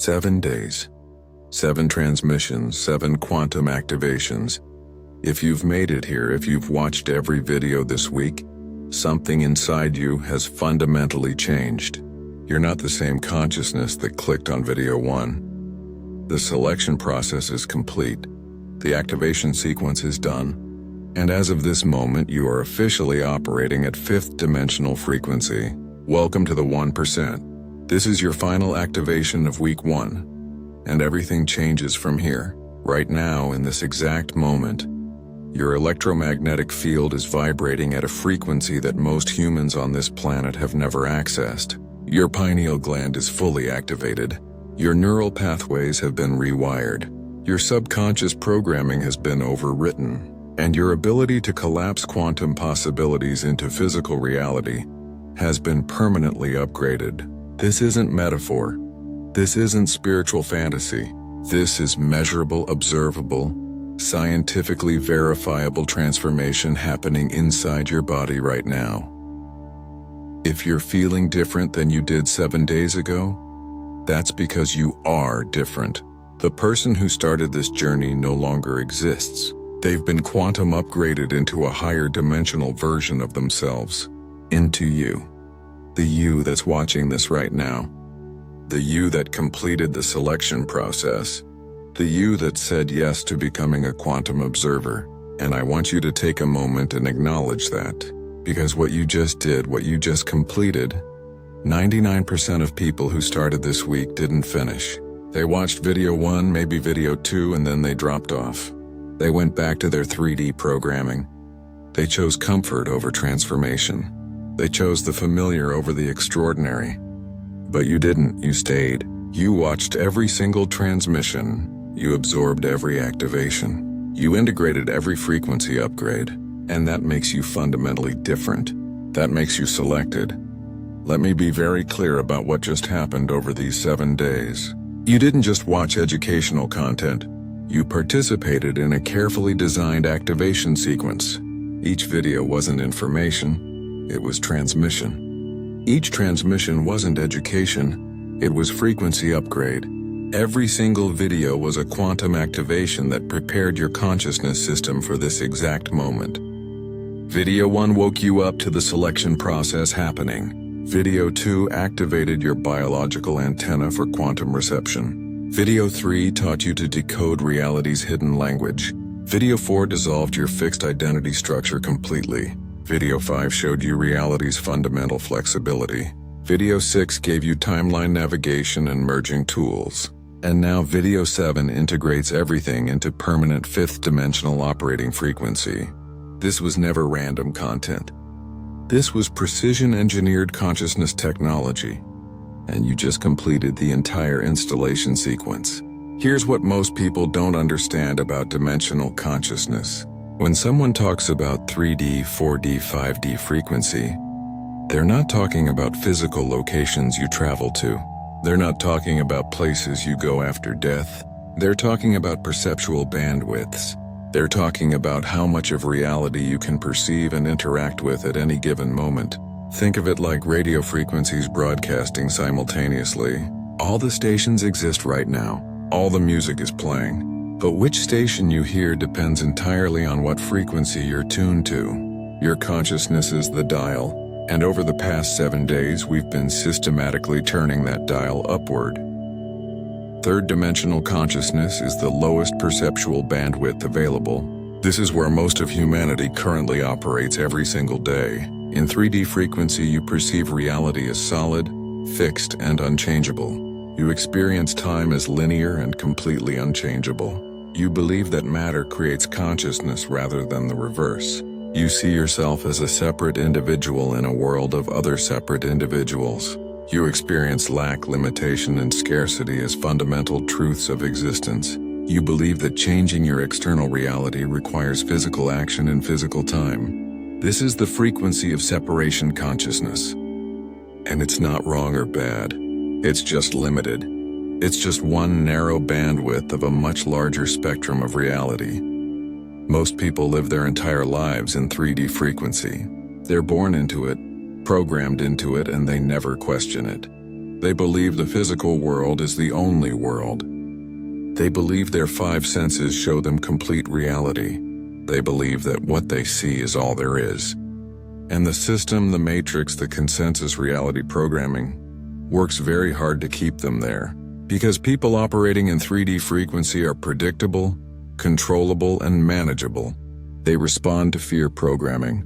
7 days, 7 transmissions, 7 quantum activations. If you've made it here, if you've watched every video this week, something inside you has fundamentally changed. You're not the same consciousness that clicked on video 1. The selection process is complete. The activation sequence is done. And as of this moment, you are officially operating at 5th dimensional frequency. Welcome to the 1%. This is your final activation of week 1. And everything changes from here. Right now, in this exact moment, your electromagnetic field is vibrating at a frequency that most humans on this planet have never accessed. Your pineal gland is fully activated. Your neural pathways have been rewired. Your subconscious programming has been overwritten. And your ability to collapse quantum possibilities into physical reality has been permanently upgraded. This isn't metaphor. This isn't spiritual fantasy. This is measurable, observable, scientifically verifiable transformation happening inside your body right now. If you're feeling different than you did 7 days ago, that's because you are different. The person who started this journey no longer exists. They've been quantum upgraded into a higher dimensional version of themselves, into you. The you that's watching this right now. The you that completed the selection process. The you that said yes to becoming a quantum observer. And I want you to take a moment and acknowledge that. Because what you just did, what you just completed, 99% of people who started this week didn't finish. They watched video 1, maybe video 2, and then they dropped off. They went back to their 3D programming. They chose comfort over transformation. They chose the familiar over the extraordinary. But you didn't, you stayed. You watched every single transmission. You absorbed every activation. You integrated every frequency upgrade. And that makes you fundamentally different. That makes you selected. Let me be very clear about what just happened over these 7 days. You didn't just watch educational content. You participated in a carefully designed activation sequence. Each video wasn't information, it was transmission. Each transmission wasn't education, it was frequency upgrade. Every single video was a quantum activation that prepared your consciousness system for this exact moment. Video 1 woke you up to the selection process happening. Video 2 activated your biological antenna for quantum reception. Video 3 taught you to decode reality's hidden language. Video 4 dissolved your fixed identity structure completely. Video 5 showed you reality's fundamental flexibility. Video 6 gave you timeline navigation and merging tools. And now Video 7 integrates everything into permanent 5th dimensional operating frequency. This was never random content. This was precision-engineered consciousness technology. And you just completed the entire installation sequence. Here's what most people don't understand about dimensional consciousness. When someone talks about 3D, 4D, 5D frequency, they're not talking about physical locations you travel to. They're not talking about places you go after death. They're talking about perceptual bandwidths. They're talking about how much of reality you can perceive and interact with at any given moment. Think of it like radio frequencies broadcasting simultaneously. All the stations exist right now. All the music is playing. But which station you hear depends entirely on what frequency you're tuned to. Your consciousness is the dial, and over the past 7 days we've been systematically turning that dial upward. 3rd dimensional consciousness is the lowest perceptual bandwidth available. This is where most of humanity currently operates every single day. In 3D frequency, you perceive reality as solid, fixed, and unchangeable. You experience time as linear and completely unchangeable. You believe that matter creates consciousness rather than the reverse. You see yourself as a separate individual in a world of other separate individuals. You experience lack, limitation, and scarcity as fundamental truths of existence. You believe that changing your external reality requires physical action in physical time. This is the frequency of separation consciousness. And it's not wrong or bad. It's just limited. It's just one narrow bandwidth of a much larger spectrum of reality. Most people live their entire lives in 3D frequency. They're born into it, programmed into it, and they never question it. They believe the physical world is the only world. They believe their five senses show them complete reality. They believe that what they see is all there is. And the system, the matrix, the consensus reality programming works very hard to keep them there. Because people operating in 3D frequency are predictable, controllable, and manageable. They respond to fear programming.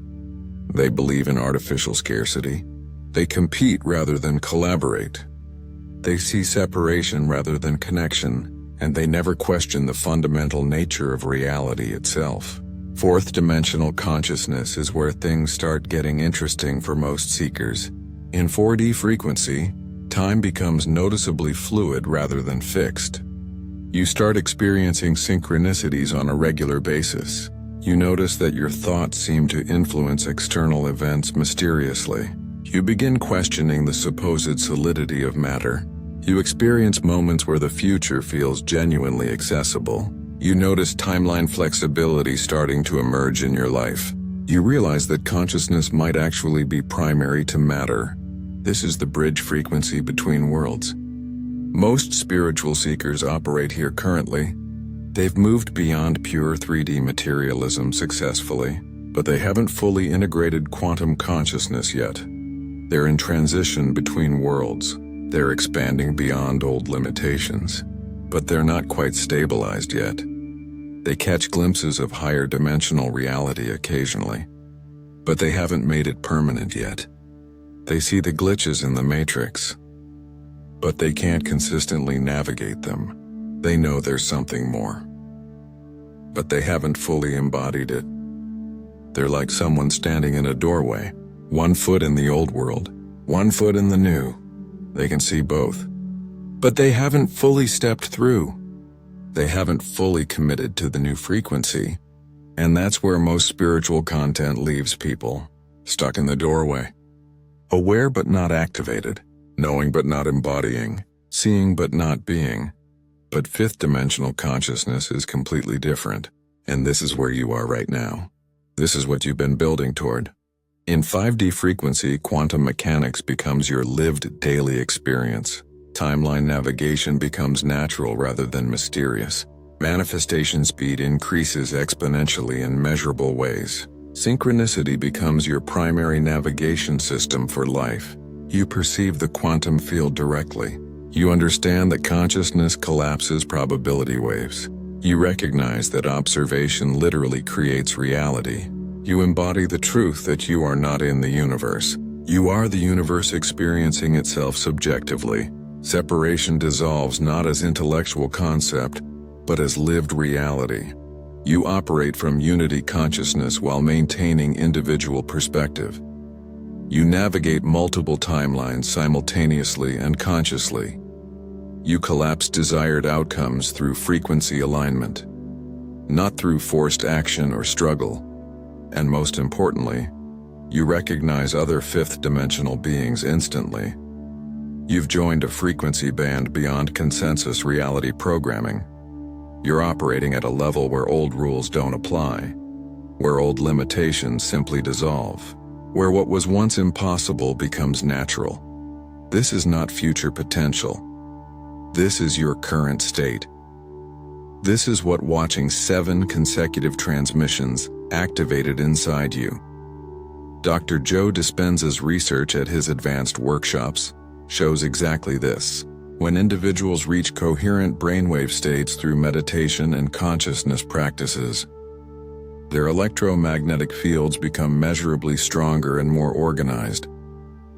They believe in artificial scarcity. They compete rather than collaborate. They see separation rather than connection, and they never question the fundamental nature of reality itself. Fourth dimensional consciousness is where things start getting interesting for most seekers. In 4D frequency, time becomes noticeably fluid rather than fixed. You start experiencing synchronicities on a regular basis. You notice that your thoughts seem to influence external events mysteriously. You begin questioning the supposed solidity of matter. You experience moments where the future feels genuinely accessible. You notice timeline flexibility starting to emerge in your life. You realize that consciousness might actually be primary to matter. This is the bridge frequency between worlds. Most spiritual seekers operate here currently. They've moved beyond pure 3D materialism successfully, but they haven't fully integrated quantum consciousness yet. They're in transition between worlds. They're expanding beyond old limitations, but they're not quite stabilized yet. They catch glimpses of higher dimensional reality occasionally, but they haven't made it permanent yet. They see the glitches in the matrix, but they can't consistently navigate them. They know there's something more, but they haven't fully embodied it. They're like someone standing in a doorway, 1 foot in the old world, 1 foot in the new. They can see both, but they haven't fully stepped through. They haven't fully committed to the new frequency, and that's where most spiritual content leaves people, stuck in the doorway. Aware but not activated, knowing but not embodying, seeing but not being. But fifth dimensional consciousness is completely different, and this is where you are right now. This is what you've been building toward. In 5D frequency, quantum mechanics becomes your lived daily experience. Timeline navigation becomes natural rather than mysterious. Manifestation speed increases exponentially in measurable ways. Synchronicity becomes your primary navigation system for life. You perceive the quantum field directly. You understand that consciousness collapses probability waves. You recognize that observation literally creates reality. You embody the truth that you are not in the universe. You are the universe experiencing itself subjectively. Separation dissolves not as intellectual concept, but as lived reality. You operate from unity consciousness while maintaining individual perspective. You navigate multiple timelines simultaneously and consciously. You collapse desired outcomes through frequency alignment, not through forced action or struggle. And most importantly, you recognize other fifth-dimensional beings instantly. You've joined a frequency band beyond consensus reality programming. You're operating at a level where old rules don't apply, where old limitations simply dissolve, where what was once impossible becomes natural. This is not future potential. This is your current state. This is what watching 7 consecutive transmissions activated inside you. Dr. Joe Dispenza's research at his advanced workshops shows exactly this. When individuals reach coherent brainwave states through meditation and consciousness practices, their electromagnetic fields become measurably stronger and more organized.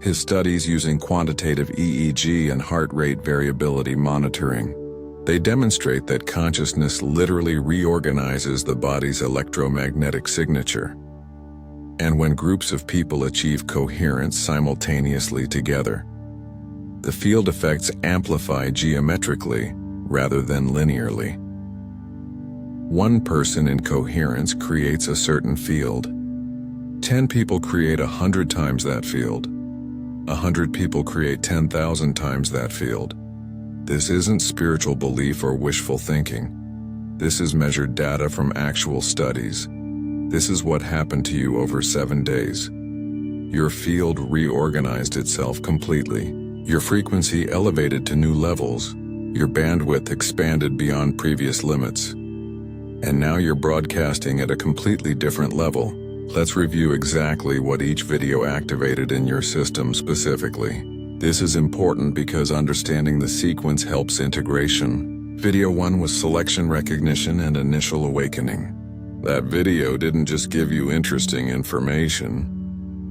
His studies using quantitative EEG and heart rate variability monitoring, they demonstrate that consciousness literally reorganizes the body's electromagnetic signature. And when groups of people achieve coherence simultaneously together, the field effects amplify geometrically rather than linearly. One person in coherence creates a certain field. 10 people create 100 times that field. 100 people create 10,000 times that field. This isn't spiritual belief or wishful thinking. This is measured data from actual studies. This is what happened to you over 7 days. Your field reorganized itself completely. Your frequency elevated to new levels. Your bandwidth expanded beyond previous limits. And now you're broadcasting at a completely different level. Let's review exactly what each video activated in your system specifically. This is important because understanding the sequence helps integration. Video 1 was selection recognition and initial awakening. That video didn't just give you interesting information.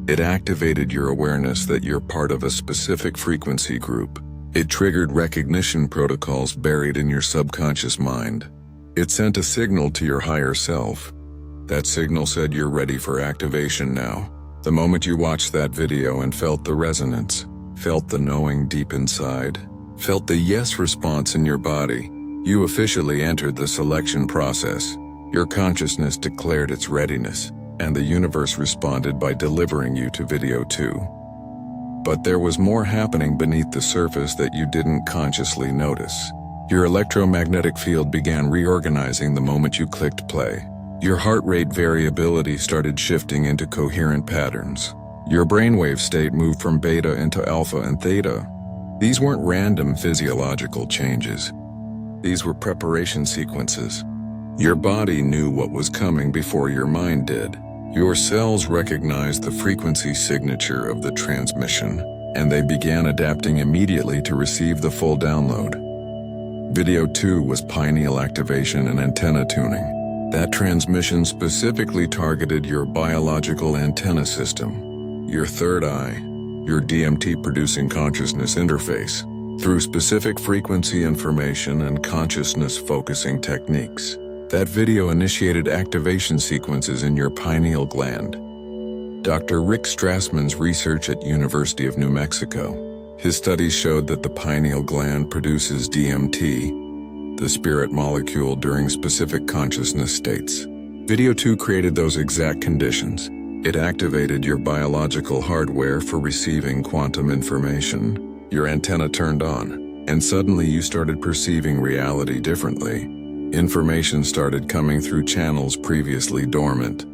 It activated your awareness that you're part of a specific frequency group. It triggered recognition protocols buried in your subconscious mind. It sent a signal to your higher self. That signal said you're ready for activation now. The moment you watched that video and felt the resonance, felt the knowing deep inside, felt the yes response in your body, you officially entered the selection process. Your consciousness declared its readiness, and the universe responded by delivering you to video 2. But there was more happening beneath the surface that you didn't consciously notice. Your electromagnetic field began reorganizing the moment you clicked play. Your heart rate variability started shifting into coherent patterns. Your brainwave state moved from beta into alpha and theta. These weren't random physiological changes. These were preparation sequences. Your body knew what was coming before your mind did. Your cells recognized the frequency signature of the transmission, and they began adapting immediately to receive the full download. Video 2 was pineal activation and antenna tuning. That transmission specifically targeted your biological antenna system, your third eye, your DMT-producing consciousness interface, through specific frequency information and consciousness-focusing techniques. That video initiated activation sequences in your pineal gland. Dr. Rick Strassman's research at University of New Mexico. His studies showed that the pineal gland produces DMT, the spirit molecule, during specific consciousness states. Video 2 created those exact conditions. It activated your biological hardware for receiving quantum information. Your antenna turned on, and suddenly you started perceiving reality differently. Information started coming through channels previously dormant.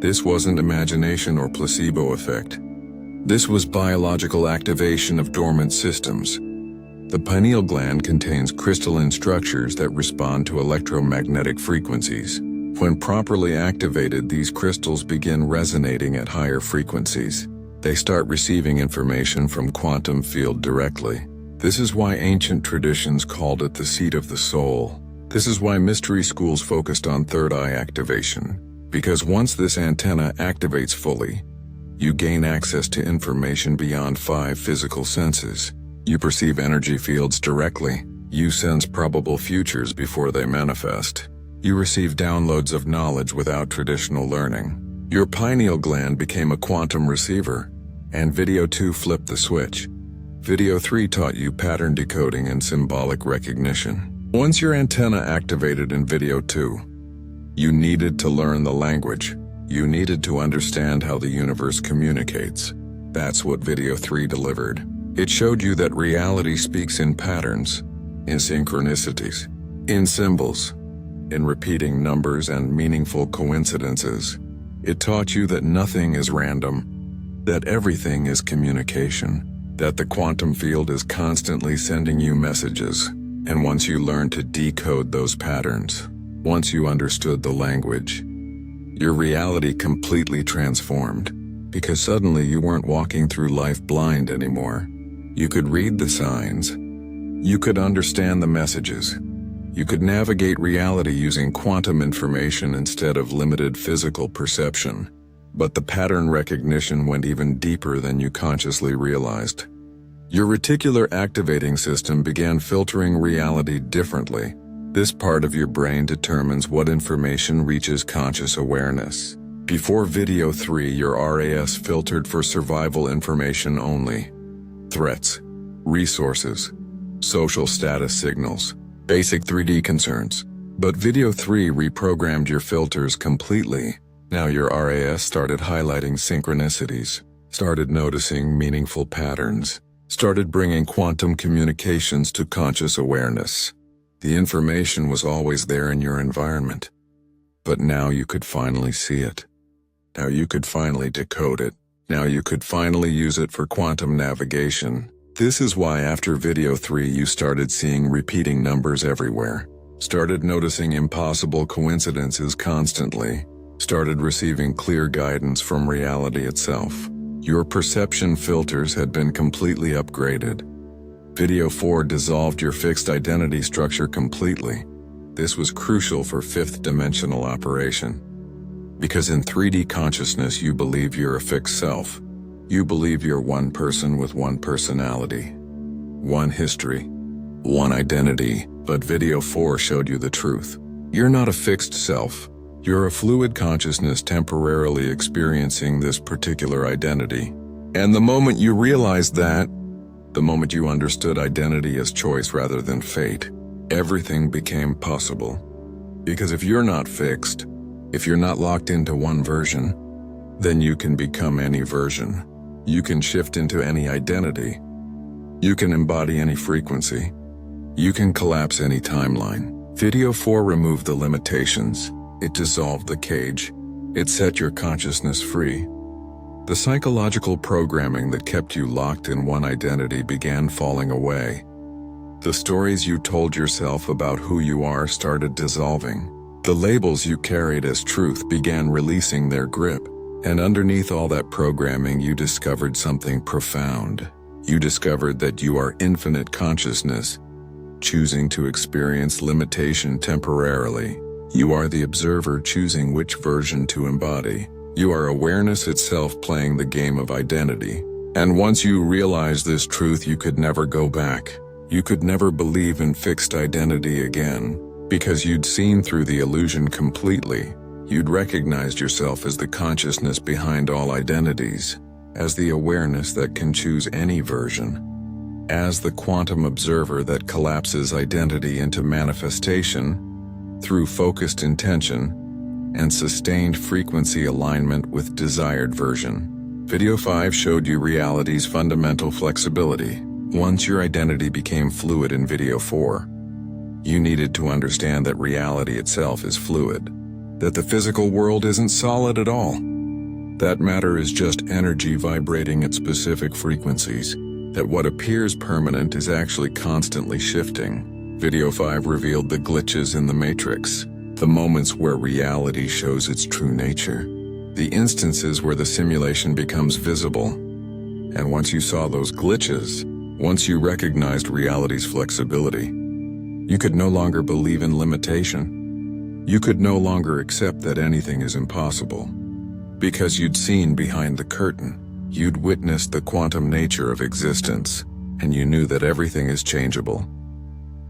This wasn't imagination or placebo effect. This was biological activation of dormant systems. The pineal gland contains crystalline structures that respond to electromagnetic frequencies. When properly activated, these crystals begin resonating at higher frequencies. They start receiving information from quantum field directly. This is why ancient traditions called it the seat of the soul. This is why mystery schools focused on third eye activation. Because once this antenna activates fully, you gain access to information beyond 5 physical senses. You perceive energy fields directly. You sense probable futures before they manifest. You receive downloads of knowledge without traditional learning. Your pineal gland became a quantum receiver, and video 2 flipped the switch. Video 3 taught you pattern decoding and symbolic recognition. Once your antenna activated in video 2, you needed to learn the language. You needed to understand how the universe communicates. That's what video 3 delivered. It showed you that reality speaks in patterns, in synchronicities, in symbols, in repeating numbers and meaningful coincidences. It taught you that nothing is random, that everything is communication, that the quantum field is constantly sending you messages. And once you learned to decode those patterns, once you understood the language, your reality completely transformed, because suddenly you weren't walking through life blind anymore. You could read the signs. You could understand the messages. You could navigate reality using quantum information instead of limited physical perception. But the pattern recognition went even deeper than you consciously realized. Your reticular activating system began filtering reality differently. This part of your brain determines what information reaches conscious awareness. Before video 3, your RAS filtered for survival information only. Threats, resources, social status signals, basic 3D concerns. But video 3 reprogrammed your filters completely. Now your RAS started highlighting synchronicities, started noticing meaningful patterns, started bringing quantum communications to conscious awareness. The information was always there in your environment, but now you could finally see it. Now you could finally decode it. Now you could finally use it for quantum navigation. This is why after video 3 you started seeing repeating numbers everywhere, started noticing impossible coincidences constantly, started receiving clear guidance from reality itself. Your perception filters had been completely upgraded. Video 4 dissolved your fixed identity structure completely. This was crucial for fifth dimensional operation. Because in 3D consciousness you believe you're a fixed self. You believe you're one person with one personality, one history, one identity, but video 4 showed you the truth. You're not a fixed self. You're a fluid consciousness temporarily experiencing this particular identity. And the moment you realized that, the moment you understood identity as choice rather than fate, everything became possible. Because if you're not fixed, if you're not locked into one version, then you can become any version. You can shift into any identity. You can embody any frequency. You can collapse any timeline. Video 4 removed the limitations. It dissolved the cage. It set your consciousness free. The psychological programming that kept you locked in one identity began falling away. The stories you told yourself about who you are started dissolving. The labels you carried as truth began releasing their grip. And underneath all that programming, you discovered something profound. You discovered that you are infinite consciousness, choosing to experience limitation temporarily. You are the observer choosing which version to embody. You are awareness itself playing the game of identity. And once you realized this truth, you could never go back. You could never believe in fixed identity again, because you'd seen through the illusion completely. You'd recognized yourself as the consciousness behind all identities, as the awareness that can choose any version, as the quantum observer that collapses identity into manifestation through focused intention and sustained frequency alignment with desired version. Video 5 showed you reality's fundamental flexibility. Once your identity became fluid in video 4, you needed to understand that reality itself is fluid, that the physical world isn't solid at all, that matter is just energy vibrating at specific frequencies, that what appears permanent is actually constantly shifting. Video 5 revealed the glitches in the matrix, the moments where reality shows its true nature, the instances where the simulation becomes visible. And once you saw those glitches, once you recognized reality's flexibility, you could no longer believe in limitation. You could no longer accept that anything is impossible. Because you'd seen behind the curtain, you'd witnessed the quantum nature of existence, and you knew that everything is changeable.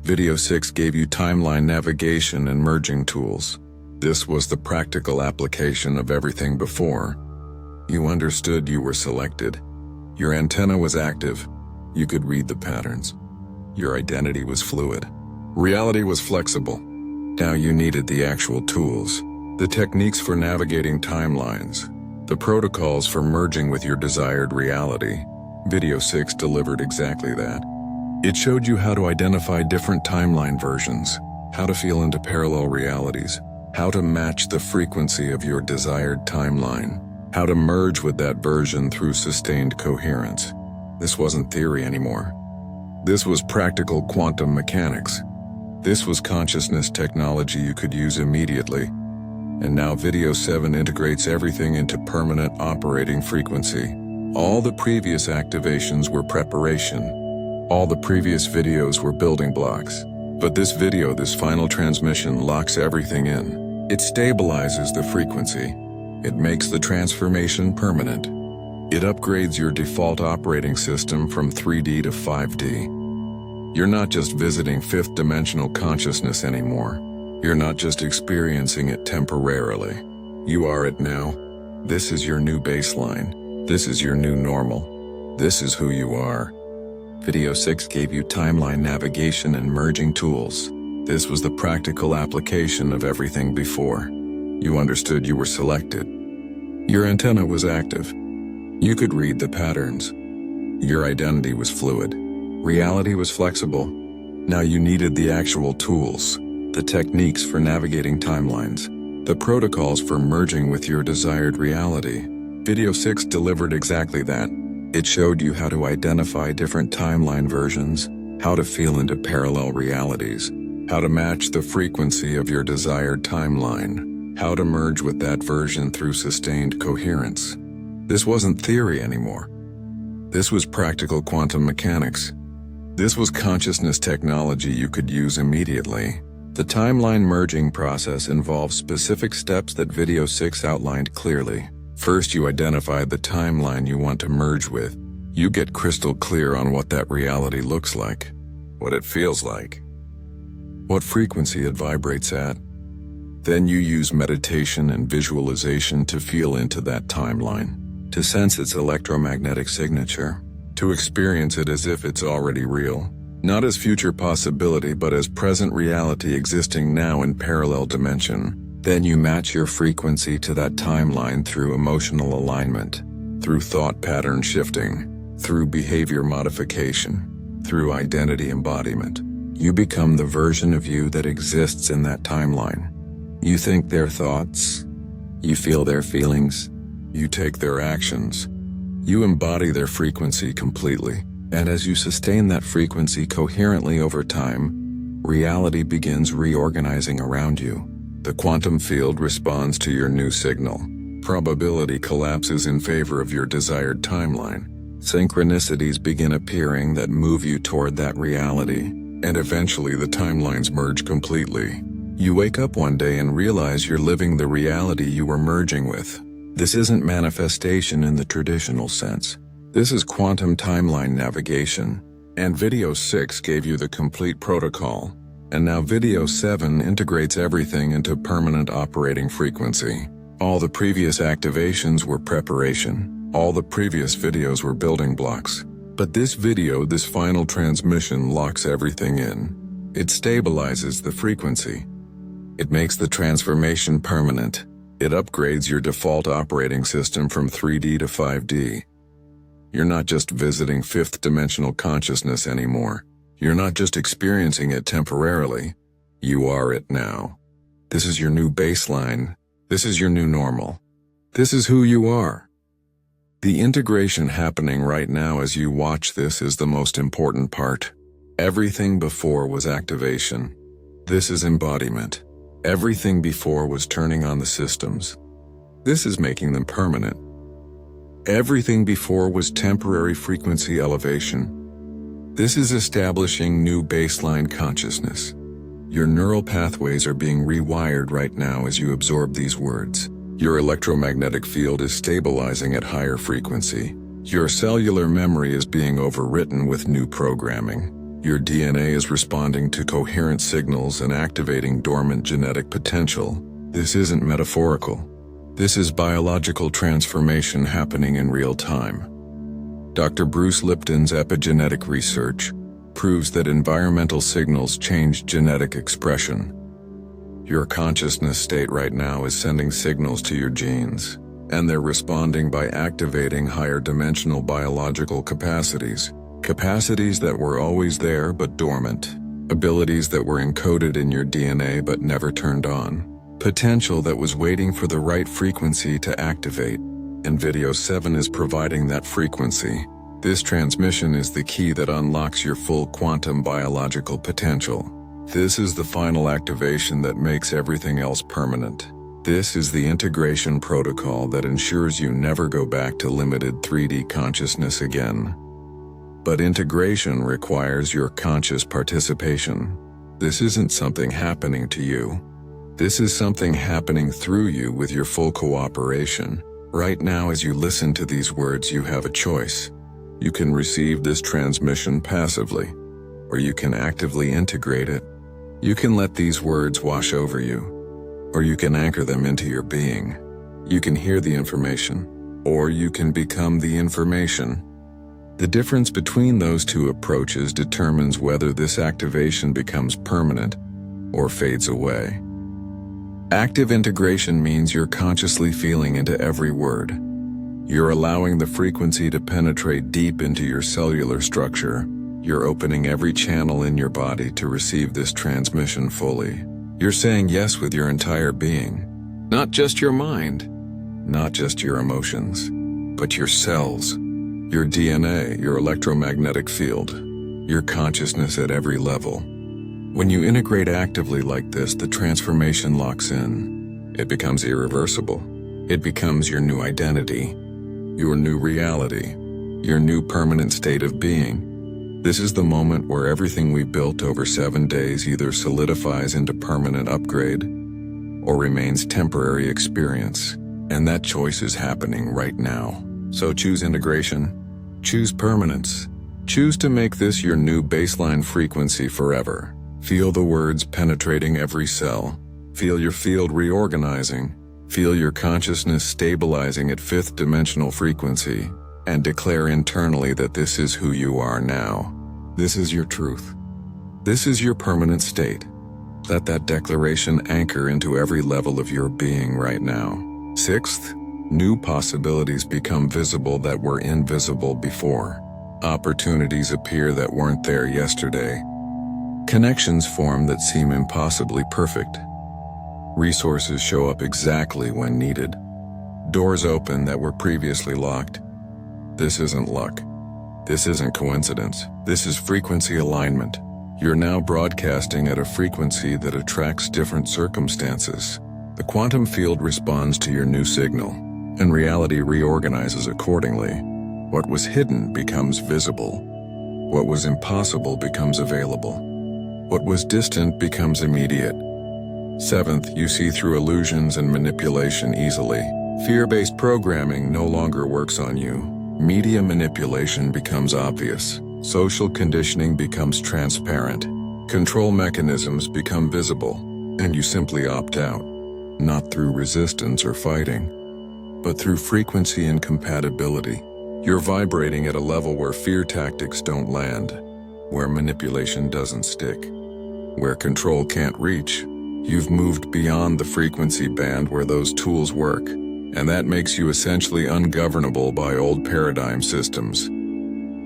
Video 6 gave you timeline navigation and merging tools. This was the practical application of everything before. You understood you were selected. Your antenna was active. You could read the patterns. Your identity was fluid. Reality was flexible. Now you needed the actual tools, the techniques for navigating timelines, the protocols for merging with your desired reality. Video 6 delivered exactly that. It showed you how to identify different timeline versions, how to feel into parallel realities, how to match the frequency of your desired timeline, how to merge with that version through sustained coherence. This wasn't theory anymore. This was practical quantum mechanics. This was consciousness technology you could use immediately. And now Video 7 integrates everything into permanent operating frequency. All the previous activations were preparation. All the previous videos were building blocks. But this video, this final transmission, locks everything in. It stabilizes the frequency. It makes the transformation permanent. It upgrades your default operating system from 3D to 5D. You're not just visiting fifth dimensional consciousness anymore. You're not just experiencing it temporarily. You are it now. This is your new baseline. This is your new normal. This is who you are. Video 6 gave you timeline navigation and merging tools. This was the practical application of everything before. You understood you were selected. Your antenna was active. You could read the patterns. Your identity was fluid. Reality was flexible. Now you needed the actual tools, the techniques for navigating timelines, the protocols for merging with your desired reality. Video 6 delivered exactly that. It showed you how to identify different timeline versions, how to feel into parallel realities, how to match the frequency of your desired timeline, how to merge with that version through sustained coherence. This wasn't theory anymore. This was practical quantum mechanics. This was consciousness technology you could use immediately. The timeline merging process involves specific steps that Video 6 outlined clearly. First, you identify the timeline you want to merge with. You get crystal clear on what that reality looks like, what it feels like, what frequency it vibrates at. Then you use meditation and visualization to feel into that timeline, to sense its electromagnetic signature, to experience it as if it's already real, not as future possibility but as present reality existing now in parallel dimension. Then you match your frequency to that timeline through emotional alignment, through thought pattern shifting, through behavior modification, through identity embodiment. You become the version of you that exists in that timeline. You think their thoughts, you feel their feelings, you take their actions. You embody their frequency completely, and as you sustain that frequency coherently over time, reality begins reorganizing around you. The quantum field responds to your new signal. Probability collapses in favor of your desired timeline. Synchronicities begin appearing that move you toward that reality, and eventually the timelines merge completely. You wake up one day and realize you're living the reality you were merging with. This isn't manifestation in the traditional sense. This is quantum timeline navigation, and Video 6 gave you the complete protocol. And now Video 7 integrates everything into permanent operating frequency. All the previous activations were preparation. All the previous videos were building blocks. But this video, this final transmission, locks everything in. It stabilizes the frequency. It makes the transformation permanent. It upgrades your default operating system from 3D to 5D. You're not just visiting fifth-dimensional consciousness anymore. You're not just experiencing it temporarily. You are it now. This is your new baseline. This is your new normal. This is who you are. The integration happening right now as you watch this is the most important part. Everything before was activation. This is embodiment. Everything before was turning on the systems. This is making them permanent. Everything before was temporary frequency elevation. This is establishing new baseline consciousness. Your neural pathways are being rewired right now as you absorb these words. Your electromagnetic field is stabilizing at higher frequency. Your cellular memory is being overwritten with new programming. Your DNA is responding to coherent signals and activating dormant genetic potential. This isn't metaphorical. This is biological transformation happening in real time. Dr. Bruce Lipton's epigenetic research proves that environmental signals change genetic expression. Your consciousness state right now is sending signals to your genes, and they're responding by activating higher dimensional biological capacities. Capacities that were always there but dormant. Abilities that were encoded in your DNA but never turned on. Potential that was waiting for the right frequency to activate. And Video 7 is providing that frequency. This transmission is the key that unlocks your full quantum biological potential. This is the final activation that makes everything else permanent. This is the integration protocol that ensures you never go back to limited 3D consciousness again. But integration requires your conscious participation. This isn't something happening to you. This is something happening through you with your full cooperation. Right now, as you listen to these words, you have a choice. You can receive this transmission passively, or you can actively integrate it. You can let these words wash over you, or you can anchor them into your being. You can hear the information, or you can become the information. The difference between those two approaches determines whether this activation becomes permanent or fades away. Active integration means you're consciously feeling into every word. You're allowing the frequency to penetrate deep into your cellular structure. You're opening every channel in your body to receive this transmission fully. You're saying yes with your entire being. Not just your mind, not just your emotions, but your cells, your DNA, your electromagnetic field, your consciousness at every level. When you integrate actively like this, the transformation locks in. It becomes irreversible. It becomes your new identity, your new reality, your new permanent state of being. This is the moment where everything we built over 7 days either solidifies into permanent upgrade or remains temporary experience. And that choice is happening right now. So choose integration, choose permanence, choose to make this your new baseline frequency forever. Feel the words penetrating every cell. Feel your field reorganizing. Feel your consciousness stabilizing at 5th dimensional frequency, and declare internally that this is who you are now. This is your truth. This is your permanent state. Let that declaration anchor into every level of your being right now. 6th, new possibilities become visible that were invisible before. Opportunities appear that weren't there yesterday. Connections form that seem impossibly perfect. Resources show up exactly when needed. Doors open that were previously locked. This isn't luck. This isn't coincidence. This is frequency alignment. You're now broadcasting at a frequency that attracts different circumstances. The quantum field responds to your new signal, and reality reorganizes accordingly. What was hidden becomes visible. What was impossible becomes available. What was distant becomes immediate. 7th, you see through illusions and manipulation easily. Fear-based programming no longer works on you. Media manipulation becomes obvious. Social conditioning becomes transparent. Control mechanisms become visible, and you simply opt out. Not through resistance or fighting, but through frequency and compatibility. You're vibrating at a level where fear tactics don't land, where manipulation doesn't stick, where control can't reach. You've moved beyond the frequency band where those tools work, and that makes you essentially ungovernable by old paradigm systems.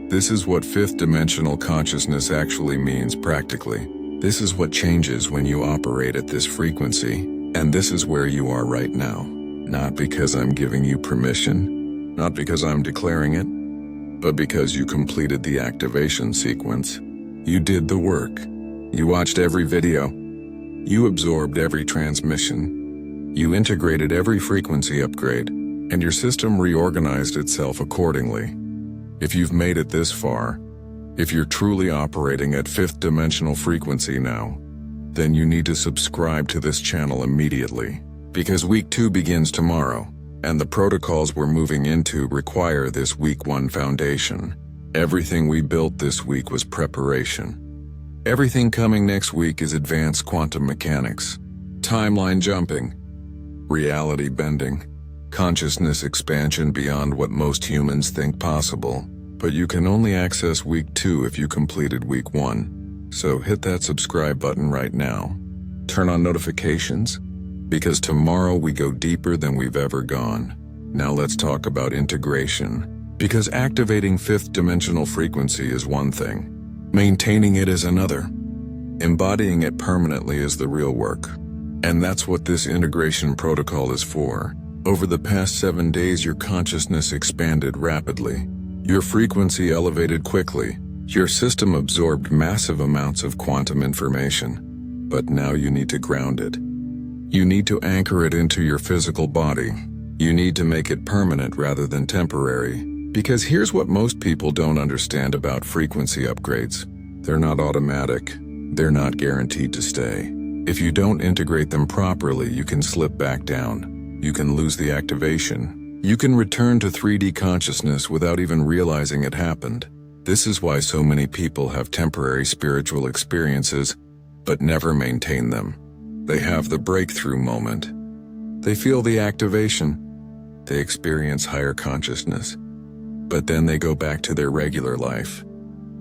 This is what 5th dimensional consciousness actually means practically. This is what changes when you operate at this frequency, and this is where you are right now. Not because I'm giving you permission, not because I'm declaring it, but because you completed the activation sequence. You did the work. You watched every video. You absorbed every transmission. You integrated every frequency upgrade, and your system reorganized itself accordingly. If you've made it this far, if you're truly operating at 5th dimensional frequency now, then you need to subscribe to this channel immediately, because week 2 begins tomorrow, and the protocols we're moving into require this week 1 foundation. Everything we built this week was preparation. Everything coming next week is advanced quantum mechanics, timeline jumping, reality bending, consciousness expansion beyond what most humans think possible. But you can only access week 2 if you completed week 1. So hit that subscribe button right now. Turn on notifications, because tomorrow we go deeper than we've ever gone. Now let's talk about integration, because activating 5th dimensional frequency is one thing. Maintaining it is another. Embodying it permanently is the real work. And that's what this integration protocol is for. Over the past 7 days, your consciousness expanded rapidly. Your frequency elevated quickly. Your system absorbed massive amounts of quantum information. But now you need to ground it. You need to anchor it into your physical body. You need to make it permanent rather than temporary. Because here's what most people don't understand about frequency upgrades. They're not automatic. They're not guaranteed to stay. If you don't integrate them properly, you can slip back down. You can lose the activation. You can return to 3D consciousness without even realizing it happened. This is why so many people have temporary spiritual experiences, but never maintain them. They have the breakthrough moment. They feel the activation. They experience higher consciousness. But then they go back to their regular life.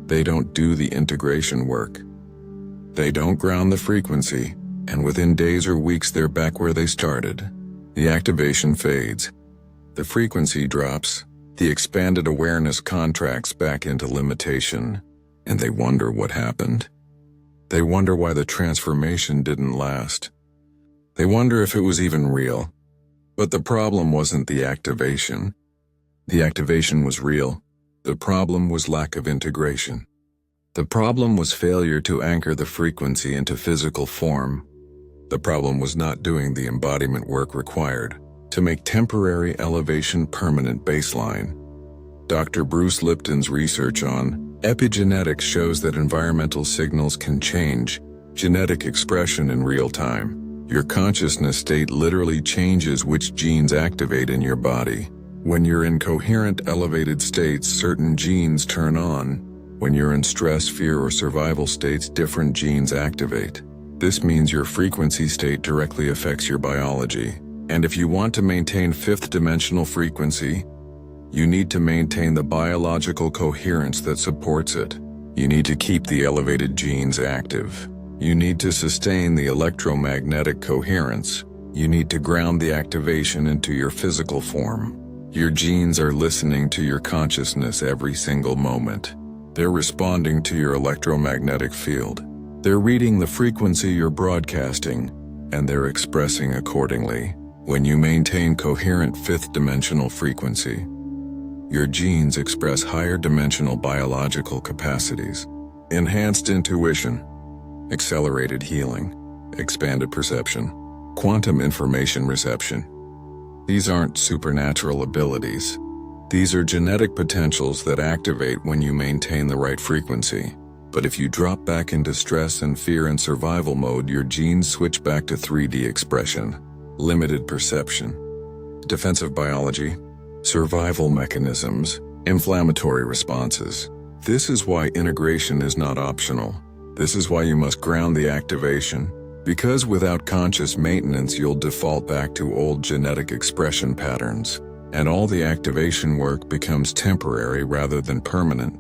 They don't do the integration work. They don't ground the frequency, and within days or weeks they're back where they started. The activation fades. The frequency drops. The expanded awareness contracts back into limitation, and they wonder what happened. They wonder why the transformation didn't last. They wonder if it was even real. But the problem wasn't the activation. The activation was real. The problem was lack of integration. The problem was failure to anchor the frequency into physical form. The problem was not doing the embodiment work required to make temporary elevation permanent baseline. Dr. Bruce Lipton's research on epigenetics shows that environmental signals can change genetic expression in real time. Your consciousness state literally changes which genes activate in your body. When you're in coherent, elevated states, certain genes turn on. When you're in stress, fear, or survival states, different genes activate. This means your frequency state directly affects your biology. And if you want to maintain fifth-dimensional frequency, you need to maintain the biological coherence that supports it. You need to keep the elevated genes active. You need to sustain the electromagnetic coherence. You need to ground the activation into your physical form. Your genes are listening to your consciousness every single moment. They're responding to your electromagnetic field. They're reading the frequency you're broadcasting, and they're expressing accordingly. When you maintain coherent fifth-dimensional frequency, your genes express higher dimensional biological capacities, enhanced intuition, accelerated healing, expanded perception, quantum information reception. These aren't supernatural abilities. These are genetic potentials that activate when you maintain the right frequency. But if you drop back into stress and fear and survival mode, your genes switch back to 3D expression, limited perception, defensive biology, survival mechanisms, inflammatory responses. This is why integration is not optional. This is why you must ground the activation, because without conscious maintenance you'll default back to old genetic expression patterns, and all the activation work becomes temporary rather than permanent.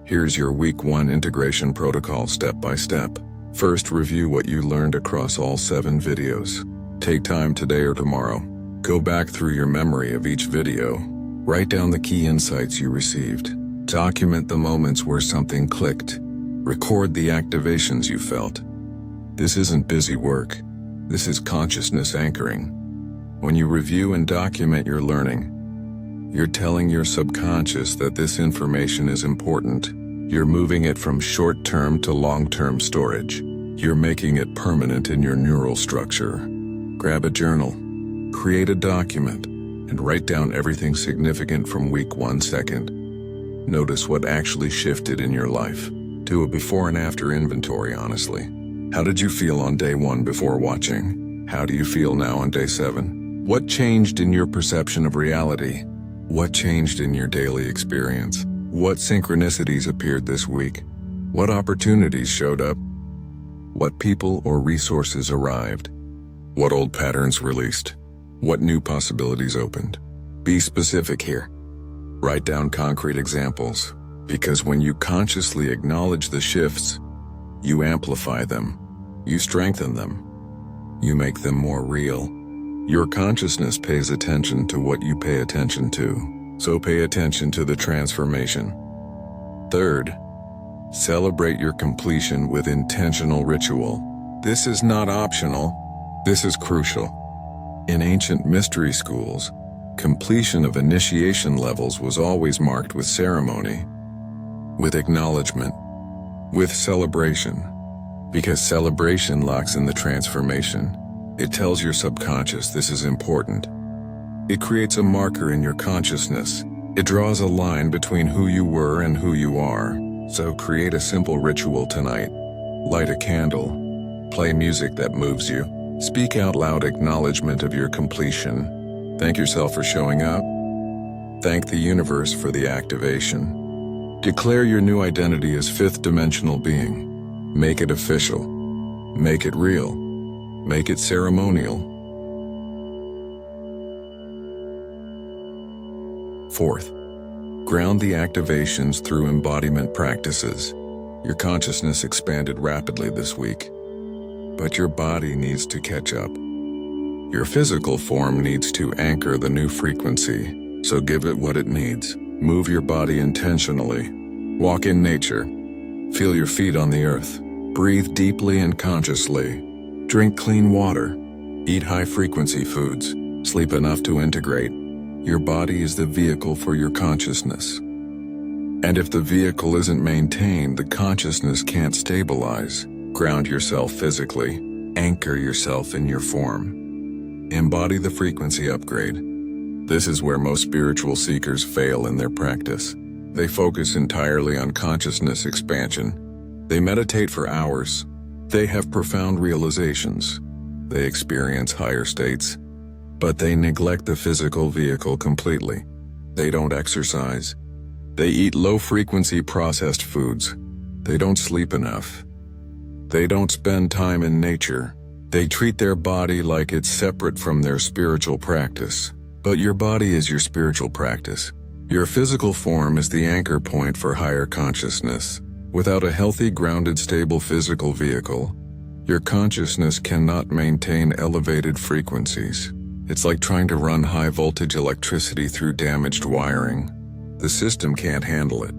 Here's your Week 1 integration protocol step by step. First, review what you learned across all 7 videos. Take time today or tomorrow. Go back through your memory of each video. Write down the key insights you received. Document the moments where something clicked. Record the activations you felt. This isn't busy work. This is consciousness anchoring. When you review and document your learning, you're telling your subconscious that this information is important. You're moving it from short-term to long-term storage. You're making it permanent in your neural structure. Grab a journal, create a document, and write down everything significant from week 1 second. Notice what actually shifted in your life. Do a before and after inventory, honestly. How did you feel on day 1 before watching? How do you feel now on day 7? What changed in your perception of reality? What changed in your daily experience? What synchronicities appeared this week? What opportunities showed up? What people or resources arrived? What old patterns released? What new possibilities opened? Be specific here. Write down concrete examples, because when you consciously acknowledge the shifts, you amplify them, you strengthen them, you make them more real. Your consciousness pays attention to what you pay attention to, so pay attention to the transformation. Third, celebrate your completion with intentional ritual. This is not optional, this is crucial. In ancient mystery schools, completion of initiation levels was always marked with ceremony, with acknowledgement, with celebration. Because celebration locks in the transformation. It tells your subconscious this is important. It creates a marker in your consciousness. It draws a line between who you were and who you are. So create a simple ritual tonight. Light a candle. Play music that moves you. Speak out loud acknowledgement of your completion. Thank yourself for showing up. Thank the universe for the activation. Declare your new identity as fifth-dimensional being. Make it official. Make it real. Make it ceremonial. Fourth, ground the activations through embodiment practices. Your consciousness expanded rapidly this week, but your body needs to catch up. Your physical form needs to anchor the new frequency, so give it what it needs. Move your body intentionally. Walk in nature. Feel your feet on the earth. Breathe deeply and consciously. Drink clean water. Eat high-frequency foods. Sleep enough to integrate. Your body is the vehicle for your consciousness. And if the vehicle isn't maintained, the consciousness can't stabilize. Ground yourself physically. Anchor yourself in your form. Embody the frequency upgrade. This is where most spiritual seekers fail in their practice. They focus entirely on consciousness expansion. They meditate for hours. They have profound realizations. They experience higher states. But they neglect the physical vehicle completely. They don't exercise. They eat low-frequency processed foods. They don't sleep enough. They don't spend time in nature. They treat their body like it's separate from their spiritual practice. But your body is your spiritual practice. Your physical form is the anchor point for higher consciousness. Without a healthy, grounded, stable physical vehicle, your consciousness cannot maintain elevated frequencies. It's like trying to run high-voltage electricity through damaged wiring. The system can't handle it.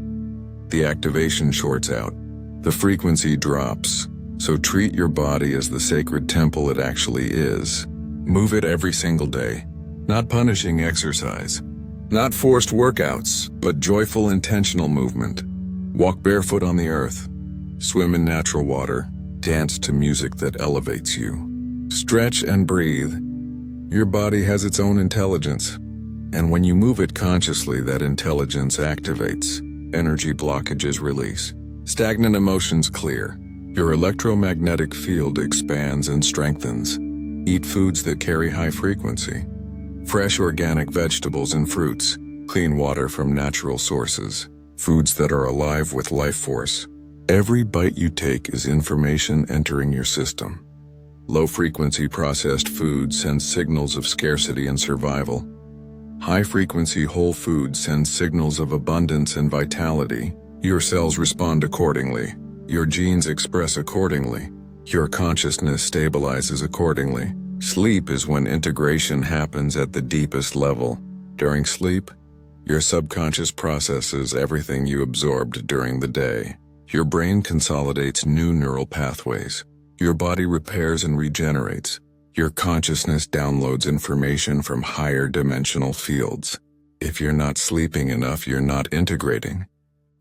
The activation shorts out. The frequency drops. So treat your body as the sacred temple it actually is. Move it every single day. Not punishing exercise. Not forced workouts, but joyful, intentional movement. Walk barefoot on the earth. Swim in natural water. Dance to music that elevates you. Stretch and breathe. Your body has its own intelligence. And when you move it consciously, that intelligence activates. Energy blockages release. Stagnant emotions clear. Your electromagnetic field expands and strengthens. Eat foods that carry high frequency. Fresh organic vegetables and fruits. Clean water from natural sources. Foods that are alive with life force. Every bite you take is information entering your system. Low-frequency processed food sends signals of scarcity and survival. High-frequency whole food sends signals of abundance and vitality. Your cells respond accordingly. Your genes express accordingly. Your consciousness stabilizes accordingly. Sleep is when integration happens at the deepest level. During sleep, your subconscious processes everything you absorbed during the day. Your brain consolidates new neural pathways. Your body repairs and regenerates. Your consciousness downloads information from higher dimensional fields. If you're not sleeping enough, you're not integrating.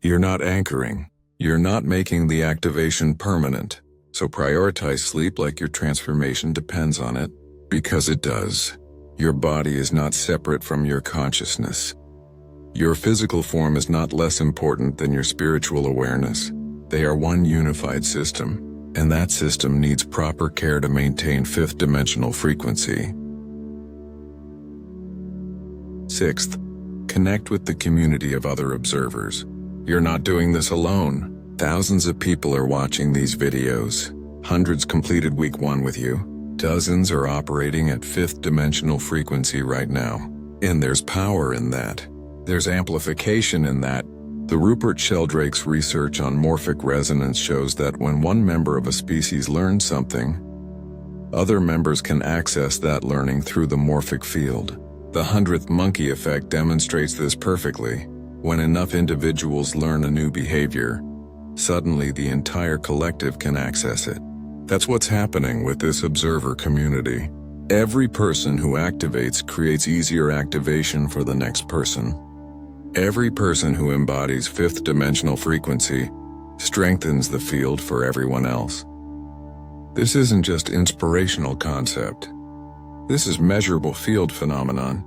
You're not anchoring. You're not making the activation permanent. So prioritize sleep like your transformation depends on it, because it does. Your body is not separate from your consciousness. Your physical form is not less important than your spiritual awareness. They are one unified system. And that system needs proper care to maintain fifth dimensional frequency. Sixth, connect with the community of other observers. You're not doing this alone. Thousands of people are watching these videos. Hundreds completed week 1 with you. Dozens are operating at fifth dimensional frequency right now. And there's power in that. There's amplification in that. The Rupert Sheldrake's research on morphic resonance shows that when one member of a species learns something, other members can access that learning through the morphic field. The 100th monkey effect demonstrates this perfectly. When enough individuals learn a new behavior, suddenly the entire collective can access it. That's what's happening with this observer community. Every person who activates creates easier activation for the next person. Every person who embodies fifth dimensional frequency strengthens the field for everyone else. This isn't just inspirational concept. This is measurable field phenomenon.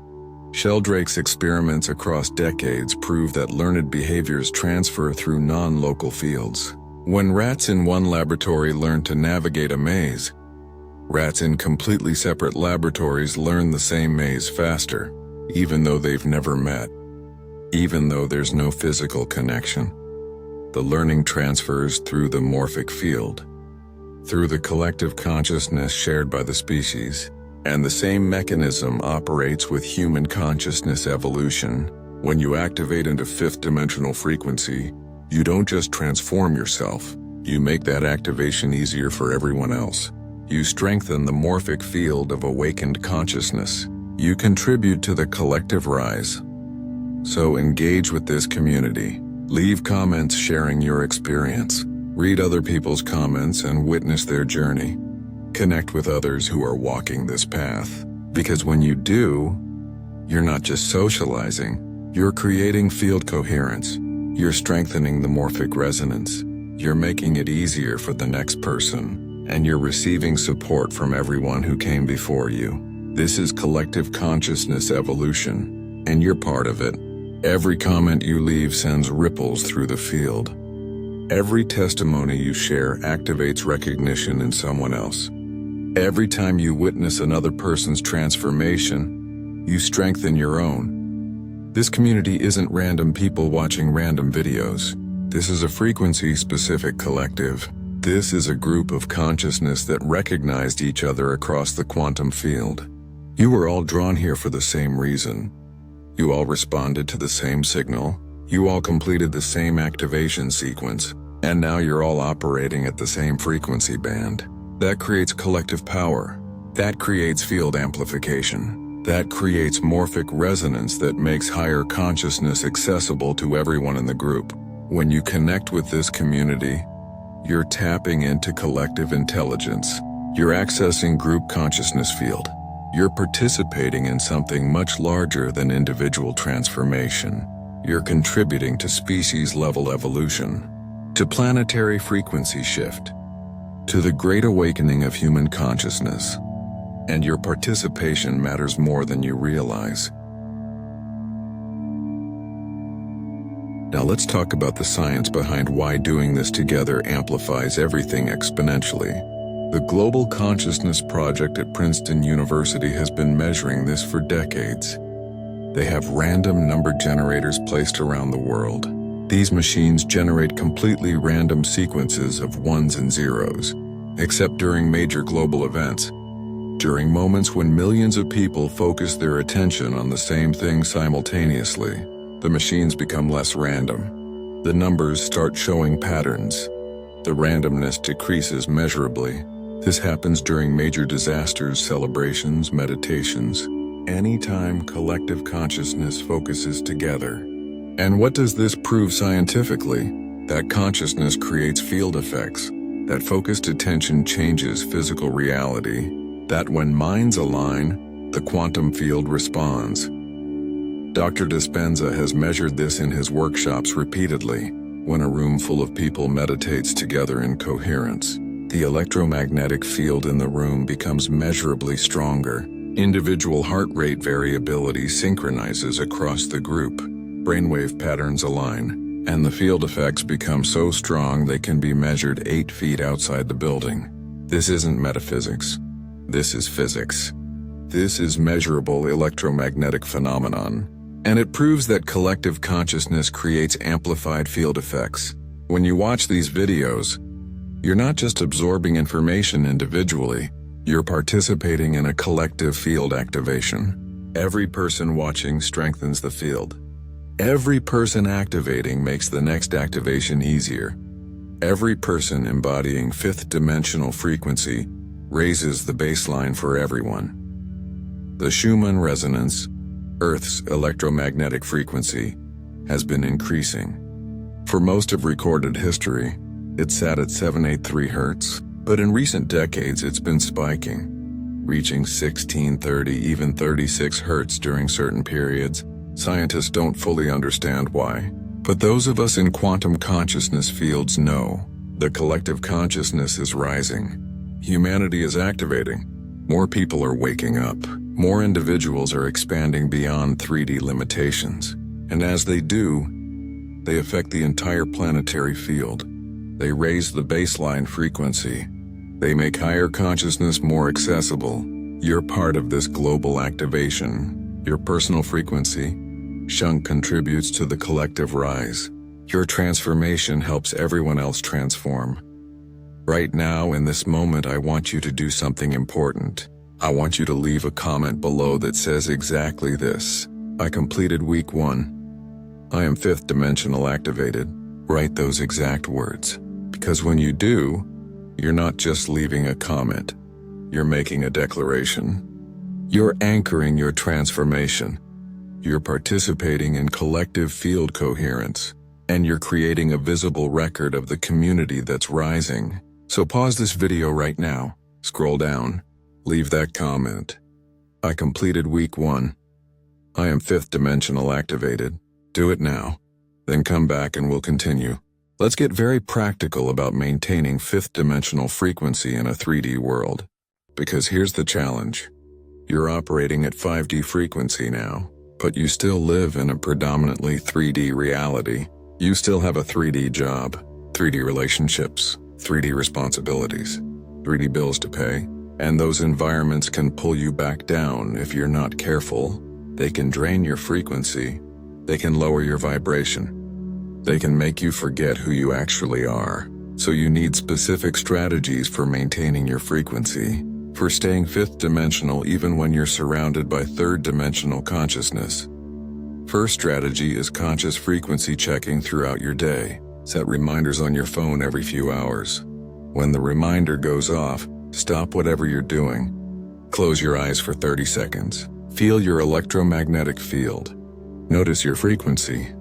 Sheldrake's experiments across decades prove that learned behaviors transfer through non-local fields. When rats in one laboratory learn to navigate a maze, rats in completely separate laboratories learn the same maze faster, even though they've never met. Even though there's no physical connection, the learning transfers through the morphic field, through the collective consciousness shared by the species. And the same mechanism operates with human consciousness evolution. When you activate into fifth dimensional frequency, you don't just transform yourself, you make that activation easier for everyone else. You strengthen the morphic field of awakened consciousness. You contribute to the collective rise. So engage with this community. Leave comments sharing your experience. Read other people's comments and witness their journey. Connect with others who are walking this path. Because when you do, you're not just socializing, you're creating field coherence. You're strengthening the morphic resonance. You're making it easier for the next person, and you're receiving support from everyone who came before you. This is collective consciousness evolution, and you're part of it. Every comment you leave sends ripples through the field. Every testimony you share activates recognition in someone else. Every time you witness another person's transformation, you strengthen your own. This community isn't random people watching random videos. This is a frequency-specific collective. This is a group of consciousness that recognized each other across the quantum field. You were all drawn here for the same reason. You all responded to the same signal. You all completed the same activation sequence. And now you're all operating at the same frequency band. That creates collective power. That creates field amplification. That creates morphic resonance that makes higher consciousness accessible to everyone in the group. When you connect with this community, you're tapping into collective intelligence. You're accessing group consciousness field. You're participating in something much larger than individual transformation. You're contributing to species-level evolution, to planetary frequency shift, to the great awakening of human consciousness. And your participation matters more than you realize. Now let's talk about the science behind why doing this together amplifies everything exponentially. The Global Consciousness Project at Princeton University has been measuring this for decades. They have random number generators placed around the world. These machines generate completely random sequences of ones and zeros, except during major global events. During moments when millions of people focus their attention on the same thing simultaneously, the machines become less random. The numbers start showing patterns. The randomness decreases measurably. This happens during major disasters, celebrations, meditations, anytime collective consciousness focuses together. And what does this prove scientifically? That consciousness creates field effects. That focused attention changes physical reality. That when minds align, the quantum field responds. Dr. Dispenza has measured this in his workshops repeatedly. When a room full of people meditates together in coherence, the electromagnetic field in the room becomes measurably stronger. Individual heart rate variability synchronizes across the group. Brainwave patterns align, and the field effects become so strong they can be measured 8 feet outside the building. This isn't metaphysics. This is physics. This is measurable electromagnetic phenomenon. And it proves that collective consciousness creates amplified field effects. When you watch these videos, you're not just absorbing information individually, you're participating in a collective field activation. Every person watching strengthens the field. Every person activating makes the next activation easier. Every person embodying fifth dimensional frequency raises the baseline for everyone. The Schumann resonance, Earth's electromagnetic frequency, has been increasing. For most of recorded history, it sat at 783 Hz, but in recent decades it's been spiking, reaching 1630, even 36 Hz during certain periods. Scientists don't fully understand why, but those of us in quantum consciousness fields know. The collective consciousness is rising. Humanity is activating. More people are waking up. More individuals are expanding beyond 3D limitations. And as they do, they affect the entire planetary field. They raise the baseline frequency. They make higher consciousness more accessible. You're part of this global activation. Your personal frequency, Shunk, contributes to the collective rise. Your transformation helps everyone else transform. Right now, in this moment, I want you to do something important. I want you to leave a comment below that says exactly this. I completed week 1. I am fifth dimensional activated. Write those exact words. Because when you do, you're not just leaving a comment. You're making a declaration. You're anchoring your transformation. You're participating in collective field coherence. And you're creating a visible record of the community that's rising. So pause this video right now. Scroll down. Leave that comment. I completed week 1. I am fifth dimensional activated. Do it now. Then come back and we'll continue. Let's get very practical about maintaining fifth-dimensional frequency in a 3D world. Because here's the challenge. You're operating at 5D frequency now, but you still live in a predominantly 3D reality. You still have a 3D job, 3D relationships, 3D responsibilities, 3D bills to pay, and those environments can pull you back down if you're not careful. They can drain your frequency. They can lower your vibration. They can make you forget who you actually are. So you need specific strategies for maintaining your frequency, for staying fifth dimensional even when you're surrounded by third dimensional consciousness. First strategy is conscious frequency checking throughout your day. Set reminders on your phone every few hours. When the reminder goes off, stop whatever you're doing. Close your eyes for 30 seconds. Feel your electromagnetic field. Notice your frequency.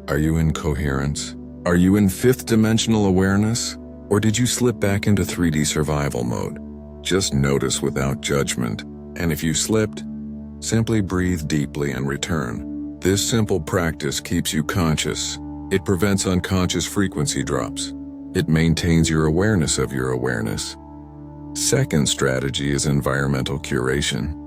Are you in coherence? Are you in fifth dimensional awareness? Or did you slip back into 3D survival mode? Just notice without judgment. And if you slipped, simply breathe deeply and return. This simple practice keeps you conscious. It prevents unconscious frequency drops. It maintains your awareness of your awareness. Second strategy is environmental curation.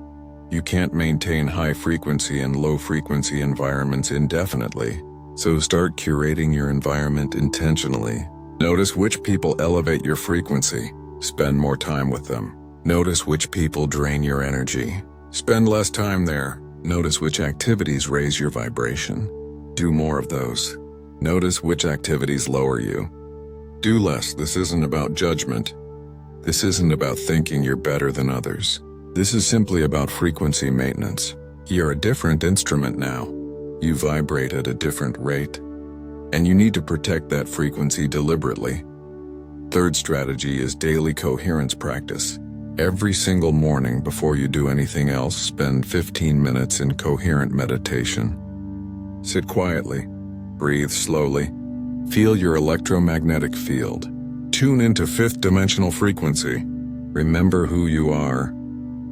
You can't maintain high frequency and low frequency environments indefinitely. So start curating your environment intentionally. Notice which people elevate your frequency. Spend more time with them. Notice which people drain your energy. Spend less time there. Notice which activities raise your vibration. Do more of those. Notice which activities lower you. Do less. This isn't about judgment. This isn't about thinking you're better than others. This is simply about frequency maintenance. You're a different instrument now. You vibrate at a different rate, and you need to protect that frequency deliberately. Third strategy is daily coherence practice. Every single morning before you do anything else, spend 15 minutes in coherent meditation. Sit quietly, breathe slowly, feel your electromagnetic field. Tune into fifth dimensional frequency. Remember who you are.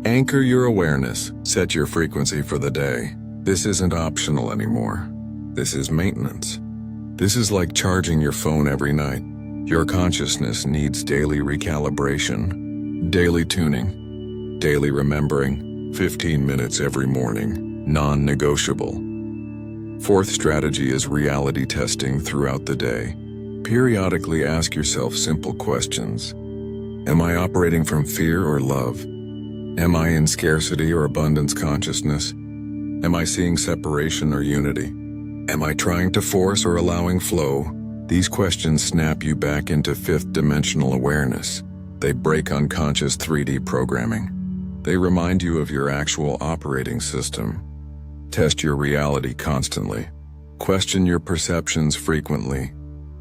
Anchor your awareness. Set your frequency for the day. This isn't optional anymore. This is maintenance. This is like charging your phone every night. Your consciousness needs daily recalibration, daily tuning, daily remembering, 15 minutes every morning, non-negotiable. Fourth strategy is reality testing throughout the day. Periodically ask yourself simple questions. Am I operating from fear or love? Am I in scarcity or abundance consciousness? Am I seeing separation or unity? Am I trying to force or allowing flow? These questions snap you back into fifth dimensional awareness. They break unconscious 3D programming. They remind you of your actual operating system. Test your reality constantly. Question your perceptions frequently.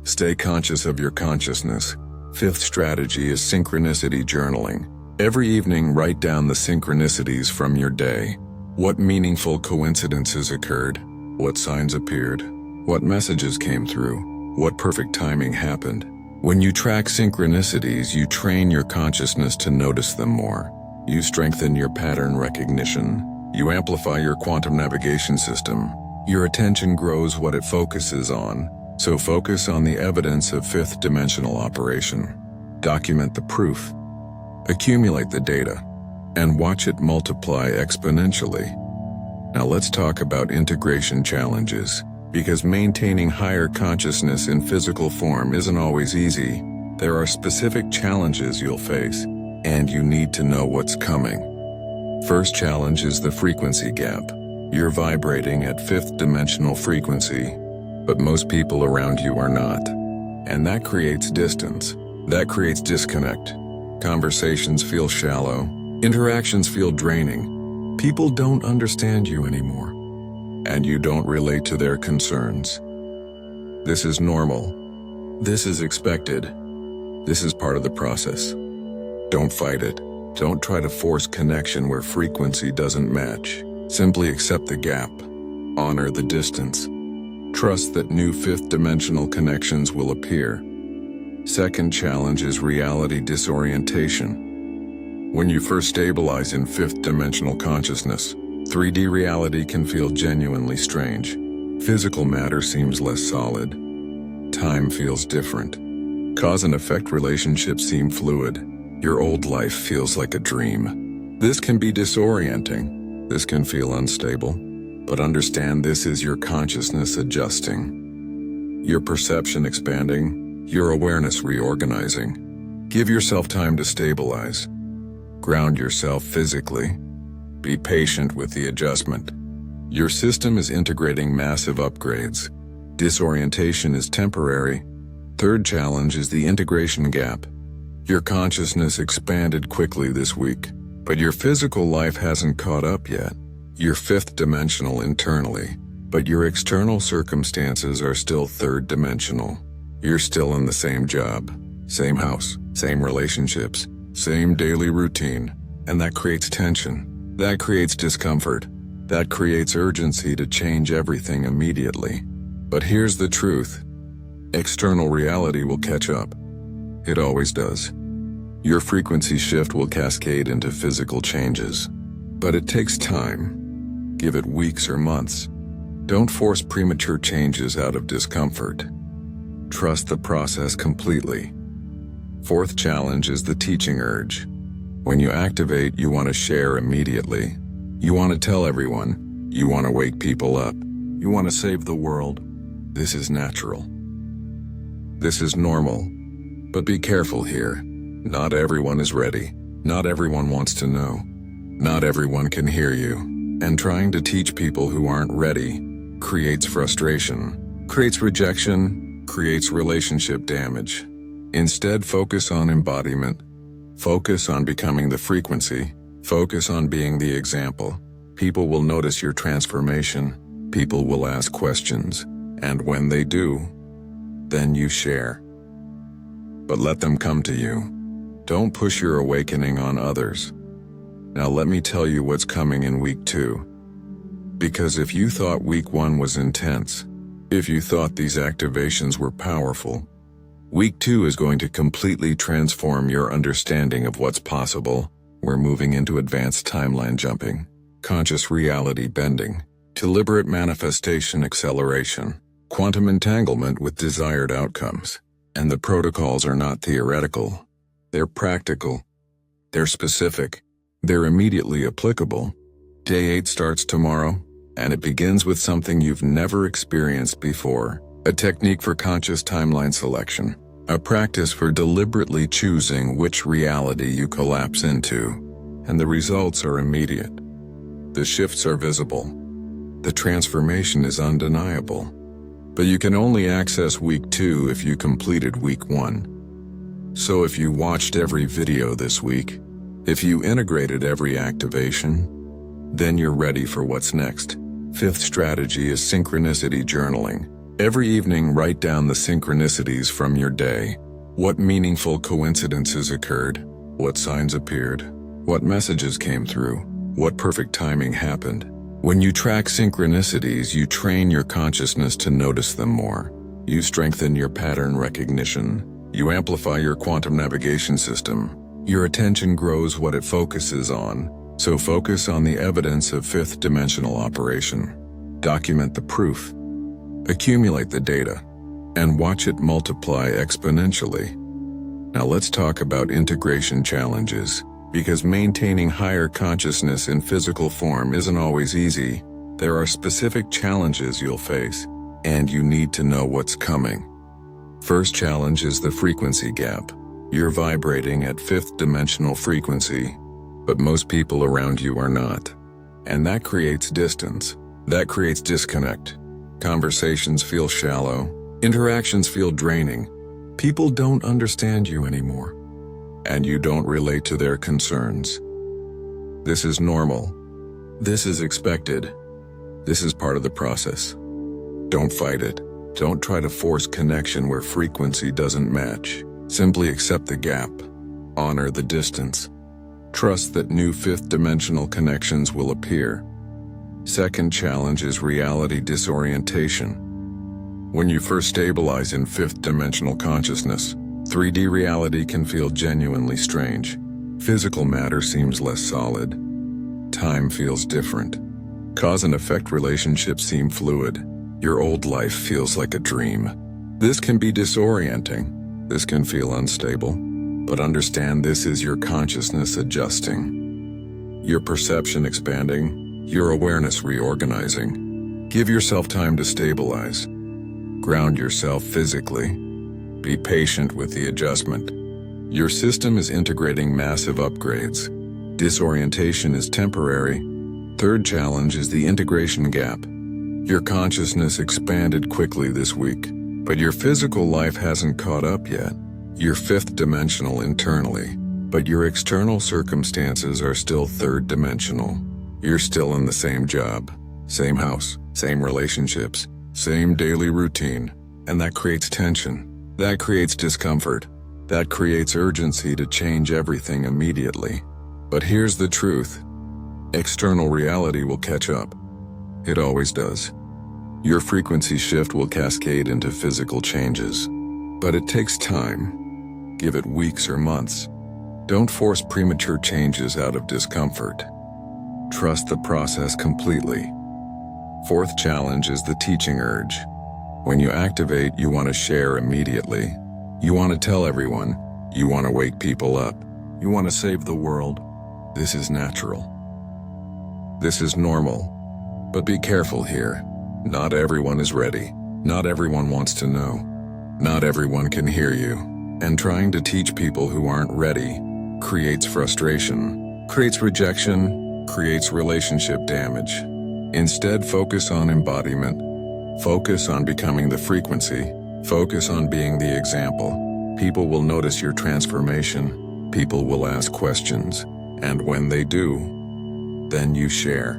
Stay conscious of your consciousness. Fifth strategy is synchronicity journaling. Every evening, write down the synchronicities from your day. What meaningful coincidences occurred? What signs appeared? What messages came through? What perfect timing happened? When you track synchronicities, you train your consciousness to notice them more. You strengthen your pattern recognition. You amplify your quantum navigation system. Your attention grows what it focuses on. So focus on the evidence of fifth dimensional operation. Document the proof. Accumulate the data. And watch it multiply exponentially. Now let's talk about integration challenges, because maintaining higher consciousness in physical form isn't always easy. There are specific challenges you'll face, and you need to know what's coming. First challenge is the frequency gap. You're vibrating at fifth dimensional frequency, but most people around you are not. And that creates distance. That creates disconnect. Conversations feel shallow. Interactions feel draining. People don't understand you anymore, and you don't relate to their concerns. This is normal. This is expected. This is part of the process. Don't fight it. Don't try to force connection where frequency doesn't match. Simply accept the gap. Honor the distance. Trust that new fifth dimensional connections will appear. Second challenge is reality disorientation. When you first stabilize in fifth dimensional consciousness, 3D reality can feel genuinely strange. Physical matter seems less solid. Time feels different. Cause and effect relationships seem fluid. Your old life feels like a dream. This can be disorienting. This can feel unstable. But understand, this is your consciousness adjusting. Your perception expanding. Your awareness reorganizing. Give yourself time to stabilize. Ground yourself physically. Be patient with the adjustment. Your system is integrating massive upgrades. Disorientation is temporary. Third challenge is the integration gap. Your consciousness expanded quickly this week, but your physical life hasn't caught up yet. You're fifth dimensional internally, but your external circumstances are still third dimensional. You're still in the same job, same house, same relationships, same daily routine, and that creates tension. That creates discomfort. That creates urgency to change everything immediately. But here's the truth. External reality will catch up. It always does. Your frequency shift will cascade into physical changes. But it takes time. Give it weeks or months. Don't force premature changes out of discomfort. Trust the process completely. Fourth challenge is the teaching urge. When you activate, you want to share immediately. You want to tell everyone. You want to wake people up. You want to save the world. This is natural. This is normal. But be careful here. Not everyone is ready. Not everyone wants to know. Not everyone can hear you. And trying to teach people who aren't ready creates frustration, creates rejection, creates relationship damage. Instead, focus on embodiment. Focus on becoming the frequency. Focus on being the example. People will notice your transformation. People will ask questions. And when they do, then you share. But let them come to you. Don't push your awakening on others. Now let me tell you what's coming in week 2. Because if you thought week 1 was intense, if you thought these activations were powerful, week 2 is going to completely transform your understanding of what's possible. We're moving into advanced timeline jumping, conscious reality bending, deliberate manifestation acceleration, quantum entanglement with desired outcomes. And the protocols are not theoretical. They're practical. They're specific. They're immediately applicable. Day 8 starts tomorrow, and it begins with something you've never experienced before, a technique for conscious timeline selection. A practice for deliberately choosing which reality you collapse into, and the results are immediate. The shifts are visible. The transformation is undeniable. But you can only access week 2 if you completed week 1. So if you watched every video this week, if you integrated every activation, then you're ready for what's next. Fifth strategy is synchronicity journaling. Every evening, write down the synchronicities from your day. What meaningful coincidences occurred? What signs appeared? What messages came through? What perfect timing happened? When you track synchronicities, you train your consciousness to notice them more. You strengthen your pattern recognition. You amplify your quantum navigation system. Your attention grows what it focuses on. So focus on the evidence of fifth dimensional operation. Document the proof. Accumulate the data, and watch it multiply exponentially. Now let's talk about integration challenges, because maintaining higher consciousness in physical form isn't always easy. There are specific challenges you'll face, and you need to know what's coming. First challenge is the frequency gap. You're vibrating at fifth dimensional frequency, but most people around you are not. And that creates distance. That creates disconnect. Conversations feel shallow. Interactions feel draining. People don't understand you anymore, and you don't relate to their concerns. This is normal. This is expected. This is part of the process. Don't fight it. Don't try to force connection where frequency doesn't match. Simply accept the gap. Honor the distance. Trust that new fifth dimensional connections will appear. Second challenge is reality disorientation. When you first stabilize in fifth dimensional consciousness, 3D reality can feel genuinely strange. Physical matter seems less solid. Time feels different. Cause and effect relationships seem fluid. Your old life feels like a dream. This can be disorienting. This can feel unstable. But understand, this is your consciousness adjusting. Your perception expanding. Your awareness reorganizing. Give yourself time to stabilize. Ground yourself physically. Be patient with the adjustment. Your system is integrating massive upgrades. Disorientation is temporary. Third challenge is the integration gap. Your consciousness expanded quickly this week, but your physical life hasn't caught up yet. You're fifth dimensional internally, but your external circumstances are still third dimensional. You're still in the same job, same house, same relationships, same daily routine, and that creates tension. That creates discomfort. That creates urgency to change everything immediately. But here's the truth. External reality will catch up. It always does. Your frequency shift will cascade into physical changes. But it takes time. Give it weeks or months. Don't force premature changes out of discomfort. Trust the process completely. Fourth challenge is the teaching urge. When you activate, you want to share immediately. You want to tell everyone. You want to wake people up. You want to save the world. This is natural. This is normal. But be careful here. Not everyone is ready. Not everyone wants to know. Not everyone can hear you. And trying to teach people who aren't ready creates frustration, creates rejection, creates relationship damage. Instead, focus on embodiment. Focus on becoming the frequency. Focus on being the example. People will notice your transformation. People will ask questions. And when they do, then you share.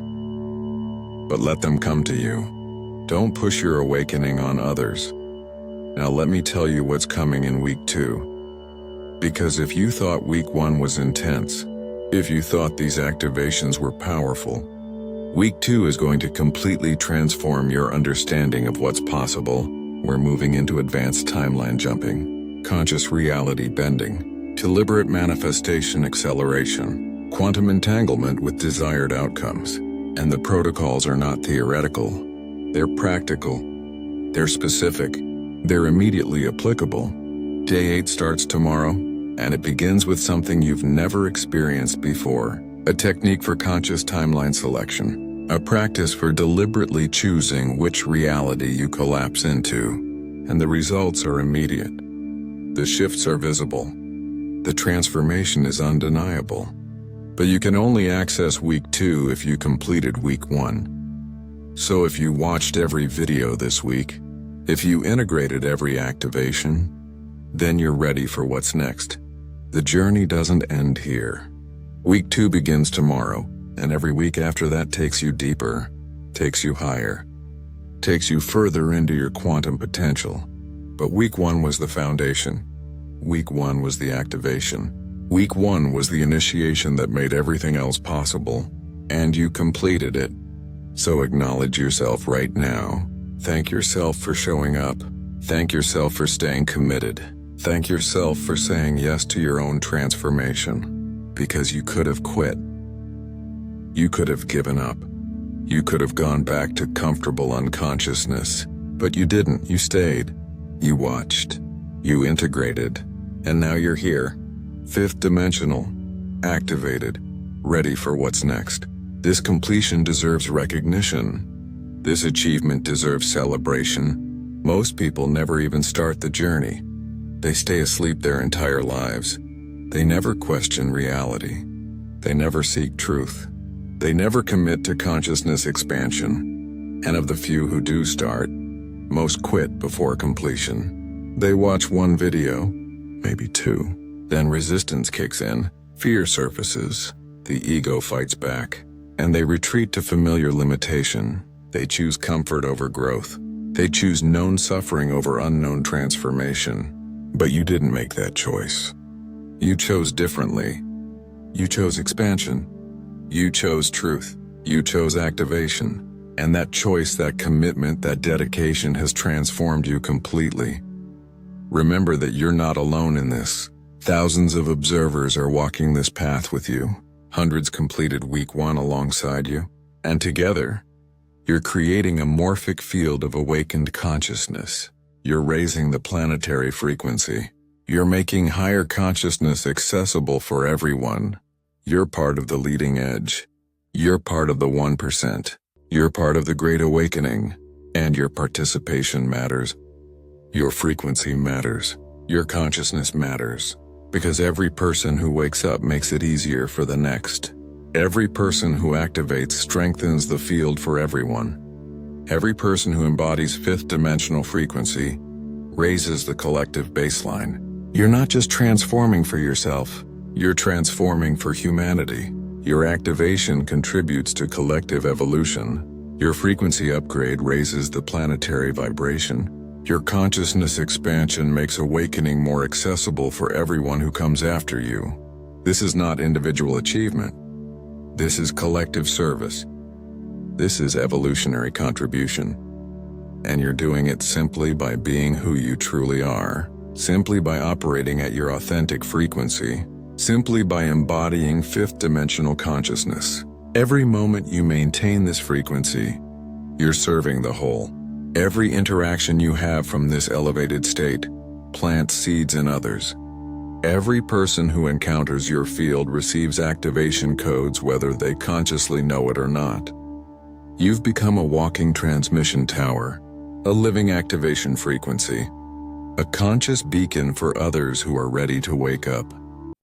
But let them come to you. Don't push your awakening on others. Now let me tell you what's coming in week 2. Because if you thought week 1 was intense, if you thought these activations were powerful, week 2 is going to completely transform your understanding of what's possible. We're moving into advanced timeline jumping, conscious reality bending, deliberate manifestation acceleration, quantum entanglement with desired outcomes. And the protocols are not theoretical. They're practical. They're specific. They're immediately applicable. Day 8 starts tomorrow, and it begins with something you've never experienced before. A technique for conscious timeline selection. A practice for deliberately choosing which reality you collapse into. And the results are immediate. The shifts are visible. The transformation is undeniable. But you can only access week 2 if you completed week 1. So if you watched every video this week, if you integrated every activation, then you're ready for what's next. The journey doesn't end here. Week 2 begins tomorrow, and every week after that takes you deeper, takes you higher, takes you further into your quantum potential. But week 1 was the foundation. Week 1 was the activation. Week 1 was the initiation that made everything else possible, and you completed it. So acknowledge yourself right now. Thank yourself for showing up. Thank yourself for staying committed. Thank yourself for saying yes to your own transformation. Because you could have quit. You could have given up. You could have gone back to comfortable unconsciousness. But you didn't. You stayed. You watched. You integrated. And now you're here. Fifth dimensional. Activated. Ready for what's next. This completion deserves recognition. This achievement deserves celebration. Most people never even start the journey. They stay asleep their entire lives. They never question reality. They never seek truth. They never commit to consciousness expansion. And of the few who do start, most quit before completion. They watch one video, maybe 2. Then resistance kicks in, fear surfaces, the ego fights back, and they retreat to familiar limitation. They choose comfort over growth. They choose known suffering over unknown transformation. But you didn't make that choice. You chose differently. You chose expansion. You chose truth. You chose activation. And that choice, that commitment, that dedication has transformed you completely. Remember that you're not alone in this. Thousands of observers are walking this path with you. Hundreds completed week 1 alongside you. And together, You're creating a morphic field of awakened consciousness. You're raising the planetary frequency. You're making higher consciousness accessible for everyone. You're part of the leading edge. You're part of the 1%. You're part of the Great Awakening. And your participation matters. Your frequency matters. Your consciousness matters. Because every person who wakes up makes it easier for the next. Every person who activates strengthens the field for everyone. Every person who embodies fifth-dimensional frequency raises the collective baseline. You're not just transforming for yourself, you're transforming for humanity. Your activation contributes to collective evolution. Your frequency upgrade raises the planetary vibration. Your consciousness expansion makes awakening more accessible for everyone who comes after you. This is not individual achievement. This is collective service. This is evolutionary contribution. And you're doing it simply by being who you truly are, simply by operating at your authentic frequency, simply by embodying fifth-dimensional consciousness. Every moment you maintain this frequency, you're serving the whole. Every interaction you have from this elevated state plants seeds in others. Every person who encounters your field receives activation codes whether they consciously know it or not. You've become a walking transmission tower, a living activation frequency, a conscious beacon for others who are ready to wake up.